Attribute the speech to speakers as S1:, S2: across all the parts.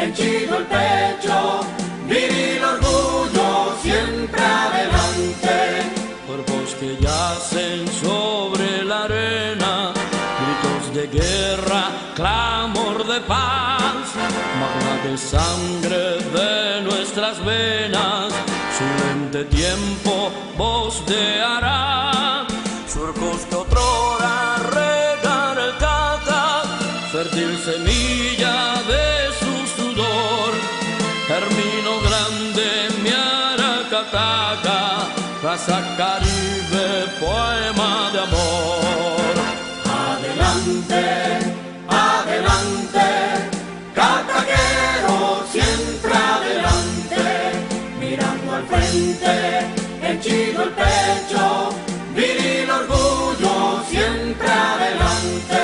S1: henchido el pecho, viril orgullo, siempre adelante.
S2: Cuerpos que yacen sobre la arena, gritos de guerra, clamor de paz, magna de sangre de nuestras venas, silente tiempo voceará. Surcos que otrora regan el Tata, fértil semilla de su sudor, germino grande mi Aracataca, raza caribe, poema de amor.
S1: Adelante, adelante, cataquero, siempre adelante, mirando al frente, henchido el pecho, viril orgullo, siempre adelante.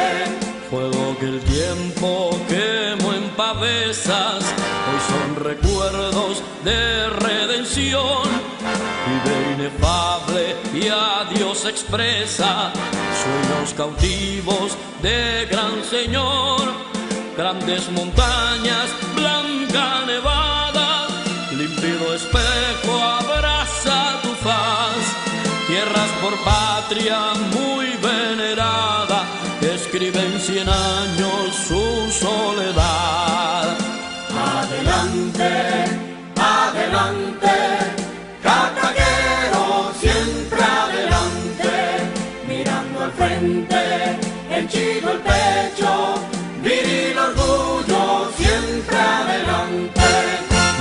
S2: Fuego que el tiempo quemó en pavesas, hoy son recuerdos de redención, vive inefable y a Dios expresa, sueños cautivos de gran Señor, grandes montañas, blanca nevada, límpido espejo abraza tu faz, tierras por patria muy venerada, que escribe en 100 años su soledad.
S1: Adelante, adelante, cataquero, siempre adelante, mirando al frente, henchido el pecho, viril orgullo, siempre adelante.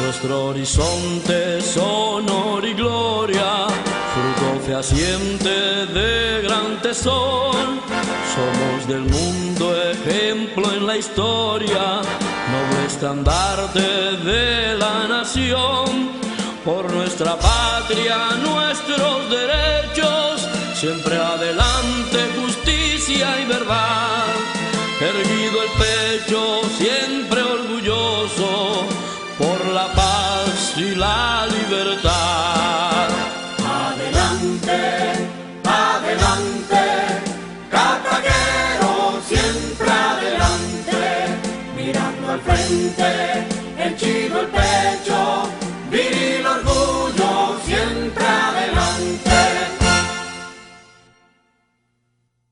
S2: Nuestro horizonte es honor y gloria, fruto fehaciente de gran tesón. Somos del mundo ejemplo en la historia, noble estandarte de la nación. Por nuestra patria, nuestros derechos, siempre adelante, justicia y verdad. Erguido el pecho, siempre orgulloso, por la paz y la libertad.
S1: Adelante, adelante, cataquero, siempre adelante, mirando al frente.